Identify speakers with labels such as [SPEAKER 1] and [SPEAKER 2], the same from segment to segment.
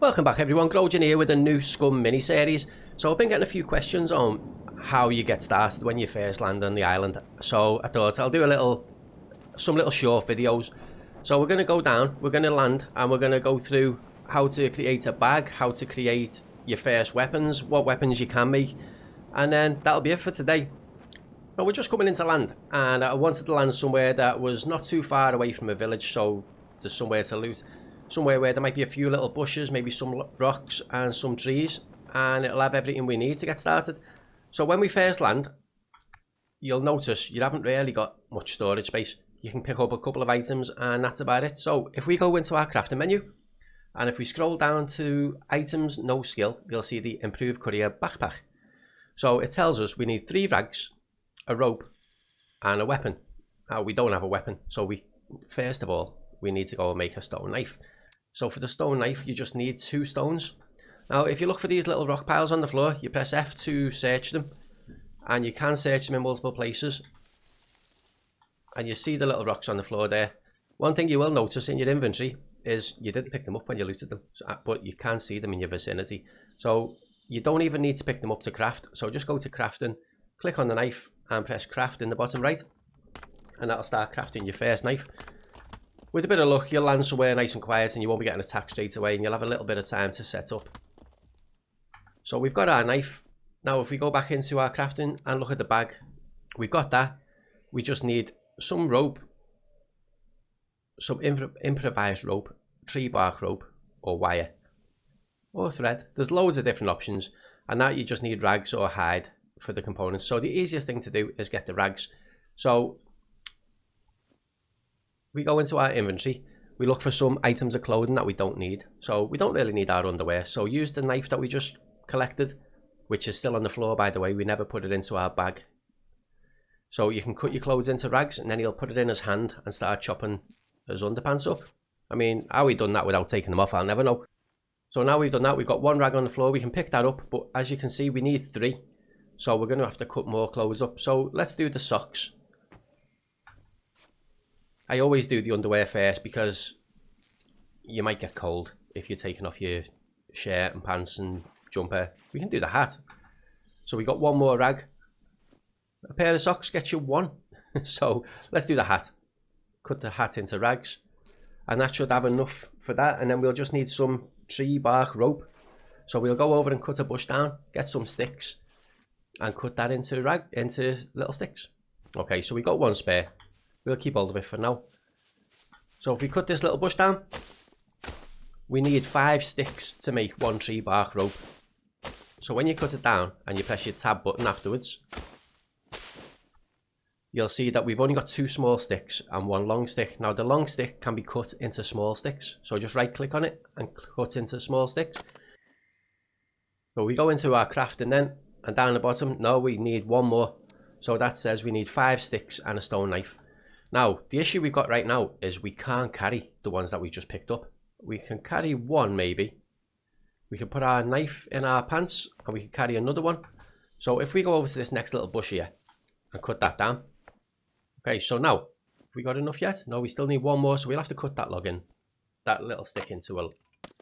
[SPEAKER 1] Welcome back everyone, Grojan here with a new Scum mini-series. So I've been getting a few questions on how you get started when you first land on the island. So I thought I'll do some little short videos. So we're going to go down, we're going to land, and we're going to go through how to create a bag, how to create your first weapons, what weapons you can make, and then that'll be it for today. Now we're just coming into land, and I wanted to land somewhere that was not too far away from a village, so there's somewhere to loot. Somewhere where there might be a few little bushes, maybe some rocks and some trees, and it'll have everything we need to get started. So when we first land, you'll notice you haven't really got much storage space. You can pick up a couple of items and that's about it. So if we go into our crafting menu, and if we scroll down to items, no skill, you'll see the improved courier backpack. So it tells us we need 3 rags, a rope and a weapon. Now we don't have a weapon, so first of all we need to go and make a stone knife. So for the stone knife, you just need 2 stones. Now, if you look for these little rock piles on the floor, you press F to search them. And you can search them in multiple places. And you see the little rocks on the floor there. One thing you will notice in your inventory is you didn't pick them up when you looted them. But you can see them in your vicinity. So you don't even need to pick them up to craft. So just go to crafting, click on the knife and press craft in the bottom right. And that'll start crafting your first knife. With a bit of luck, you'll land somewhere nice and quiet and you won't be getting attacked straight away and you'll have a little bit of time to set up. So we've got our knife. Now if we go back into our crafting and look at the bag, we've got that. We just need some rope, some improvised rope, tree bark rope or wire or thread. There's loads of different options, and that you just need rags or hide for the components. So the easiest thing to do is get the rags. So we go into our inventory, we look for some items of clothing that we don't need. So we don't really need our underwear. So use the knife that we just collected, which is still on the floor by the way, we never put it into our bag. So you can cut your clothes into rags and then he'll put it in his hand and start chopping his underpants up. I mean, how we done that without taking them off, I'll never know. So now we've done that, we've got 1 rag on the floor, we can pick that up, but as you can see we need 3. So we're going to have to cut more clothes up. So let's do the socks. I always do the underwear first because you might get cold if you're taking off your shirt and pants and jumper. We can do the hat. So we got 1 more rag. A pair of socks gets you 1. So let's do the hat. Cut the hat into rags. And that should have enough for that. And then we'll just need some tree bark rope. So we'll go over and cut a bush down, get some sticks and cut that into little sticks. Okay, so we got 1 spare. We'll keep hold of it for now. So if we cut this little bush down, we need 5 sticks to make 1 tree bark rope. So when you cut it down and you press your tab button afterwards, you'll see that we've only got 2 small sticks and 1 long stick. Now the long stick can be cut into small sticks. So just right click on it and cut into small sticks. So we go into our crafting then, and down the bottom, now we need 1 more. So that says we need 5 sticks and a stone knife. Now, the issue we've got right now is we can't carry the ones that we just picked up. We can carry 1 maybe. We can put our knife in our pants and we can carry another one. So if we go over to this next little bush here and cut that down. Okay, so now, have we got enough yet? No, we still need 1 more, so we'll have to cut that log in, that little stick into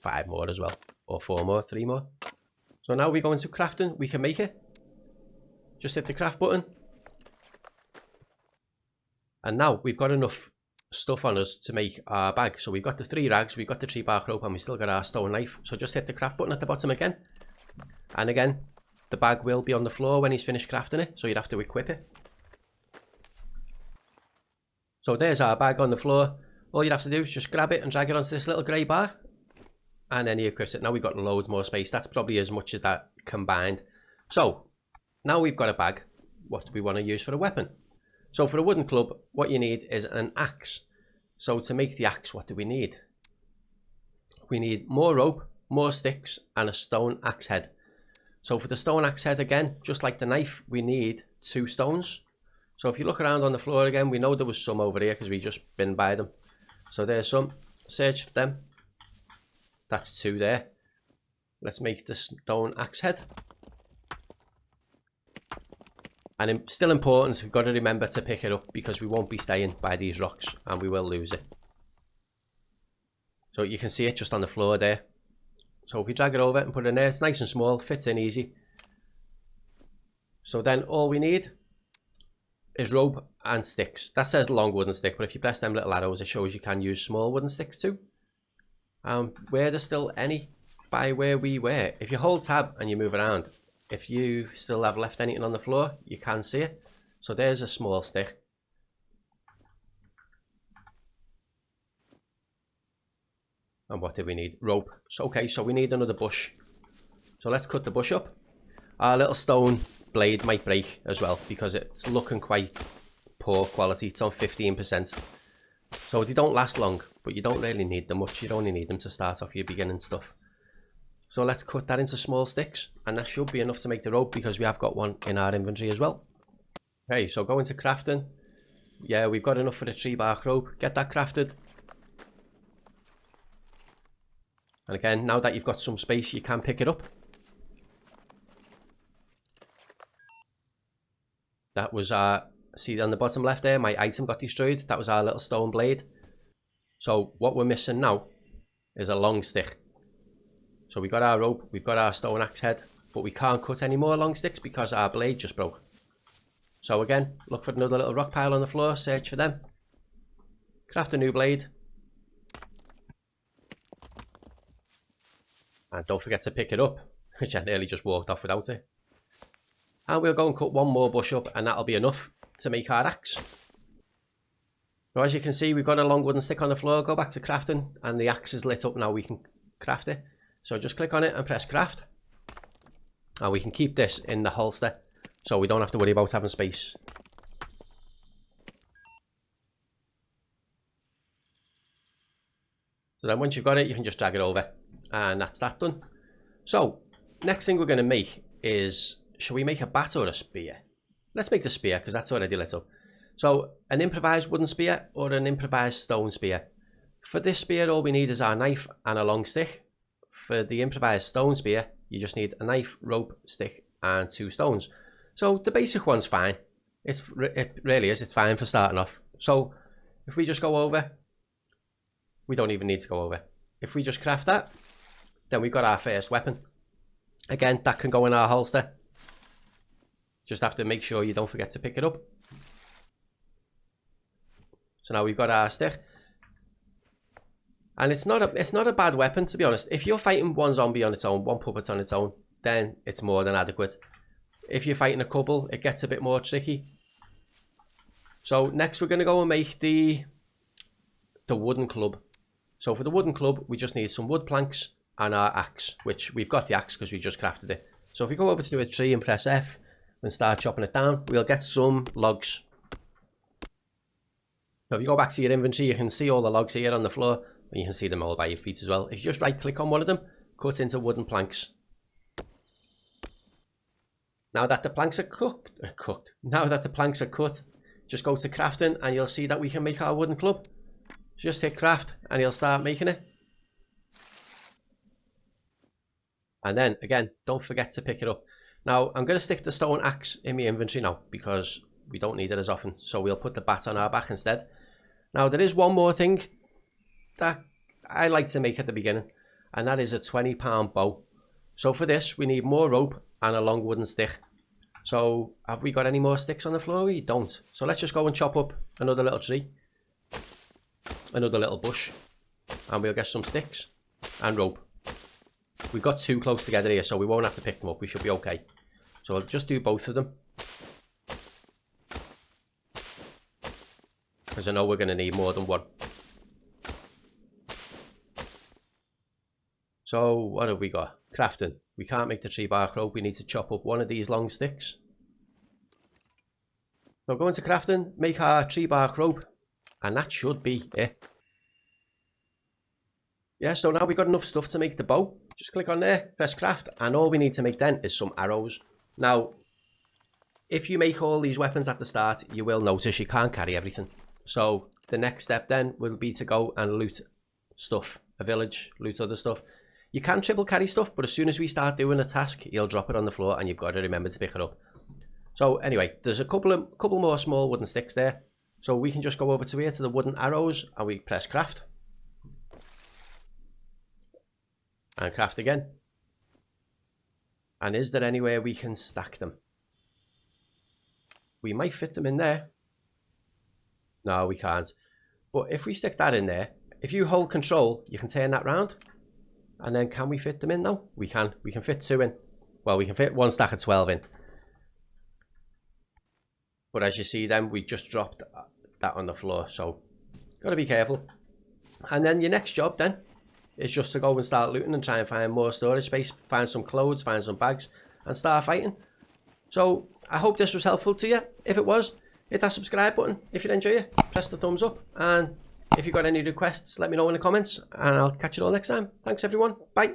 [SPEAKER 1] 5 more as well, or 4 more, 3 more. So now we go into crafting, we can make it. Just hit the craft button. And now we've got enough stuff on us to make our bag. So we've got the 3 rags, we've got the tree bark rope, and we still got our stone knife. So just hit the craft button at the bottom again. And again, the bag will be on the floor when he's finished crafting it. So you'd have to equip it. So there's our bag on the floor. All you'd have to do is just grab it and drag it onto this little grey bar. And then he equips it. Now we've got loads more space. That's probably as much as that combined. So now we've got a bag. What do we want to use for a weapon? So for a wooden club, what you need is an axe. So to make the axe, what do we need? We need more rope, more sticks, and a stone axe head. So for the stone axe head again, just like the knife, we need 2 stones. So if you look around on the floor again, we know there was some over here because we just been by them. So there's some. Search for them. That's 2 there. Let's make the stone axe head. And still important, we've got to remember to pick it up because we won't be staying by these rocks and we will lose it. So you can see it just on the floor there. So if we drag it over and put it in there, it's nice and small, fits in easy. So then all we need is rope and sticks. That says long wooden stick, but if you press them little arrows, it shows you can use small wooden sticks too. Where there's still any by where we were, if you hold tab and you move around, if you still have left anything on the floor, you can see it. So there's a small stick. And what did we need? Rope. So, okay, so we need another bush. So let's cut the bush up. Our little stone blade might break as well because it's looking quite poor quality. It's on 15%. So they don't last long, but you don't really need them much. You only need them to start off your beginning stuff. So let's cut that into small sticks, and that should be enough to make the rope because we have got one in our inventory as well. Okay, so go into crafting. Yeah, we've got enough for the tree bark rope. Get that crafted. And again, now that you've got some space, you can pick it up. That was our, see on the bottom left there, my item got destroyed. That was our little stone blade. So what we're missing now is a long stick. So we got our rope, we've got our stone axe head, but we can't cut any more long sticks because our blade just broke. So again, look for another little rock pile on the floor, search for them. Craft a new blade. And don't forget to pick it up, which I nearly just walked off without it. And we'll go and cut one more bush up, and that'll be enough to make our axe. So as you can see, we've got a long wooden stick on the floor. Go back to crafting, and the axe is lit up now. We can craft it. So just click on it and press craft. And we can keep this in the holster, so we don't have to worry about having space. So then once you've got it, you can just drag it over. And that's that done. So next thing we're going to make is, shall we make a bat or a spear? Let's make the spear because that's already lit up. So an improvised wooden spear or an improvised stone spear. For this spear, all we need is our knife and a long stick. For the improvised stone spear, you just need a knife, rope, stick, and 2 stones. So the basic one's fine. It really is. It's fine for starting off. So if we just go over, we don't even need to go over. If we just craft that, then we've got our first weapon. Again, that can go in our holster. Just have to make sure you don't forget to pick it up. So now we've got our stick. And it's not a bad weapon, to be honest. If you're fighting one zombie on its own, one puppet on its own, then it's more than adequate. If you're fighting a couple, it gets a bit more tricky. So next we're going to go and make the wooden club. So for the wooden club, we just need some wood planks and our axe, which we've got the axe because we just crafted it. So if we go over to a tree and press F and start chopping it down, we'll get some logs. So if you go back to your inventory, you can see all the logs here on the floor, and you can see them all by your feet as well. If you just right click on one of them, cut into wooden planks. Now that the planks are now that the planks are cut, just go to crafting and you'll see that we can make our wooden club. Just hit craft and you'll start making it. And then again, don't forget to pick it up. Now I'm going to stick the stone axe in my inventory now because we don't need it as often. So we'll put the bat on our back instead. Now there is one more thing that I like to make at the beginning, and that is a 20-pound bow. So for this we need more rope and a long wooden stick. So have we got any more sticks on the floor? We don't. So let's just go and chop up another little tree, another little bush, and we'll get some sticks and rope. We've got 2 close together here, so we won't have to pick them up. We should be okay. So I'll just do both of them, because I know we're going to need more than one. So what have we got? Crafting. We can't make the tree bark rope. We need to chop up one of these long sticks. So go into crafting, make our tree bark rope, and that should be it. Yeah, so now we've got enough stuff to make the bow. Just click on there, press craft, and all we need to make then is some arrows. Now, if you make all these weapons at the start, you will notice you can't carry everything. So the next step then will be to go and loot stuff, a village, loot other stuff. You can triple carry stuff, but as soon as we start doing a task, you'll drop it on the floor and you've got to remember to pick it up. So anyway, there's a couple more small wooden sticks there. So we can just go over to here to the wooden arrows and we press craft. And craft again. And is there anywhere we can stack them? We might fit them in there. No, we can't. But if we stick that in there, if you hold control, you can turn that round. And then can we fit them in though? We can. We can fit 2 in. Well, we can fit 1 stack of 12 in. But as you see then, we just dropped that on the floor. So, got to be careful. And then your next job then is just to go and start looting and try and find more storage space. Find some clothes, find some bags, and start fighting. So, I hope this was helpful to you. If it was, hit that subscribe button. If you enjoy it, press the thumbs up. And if you've got any requests, let me know in the comments. And I'll catch you all next time. Thanks everyone. Bye.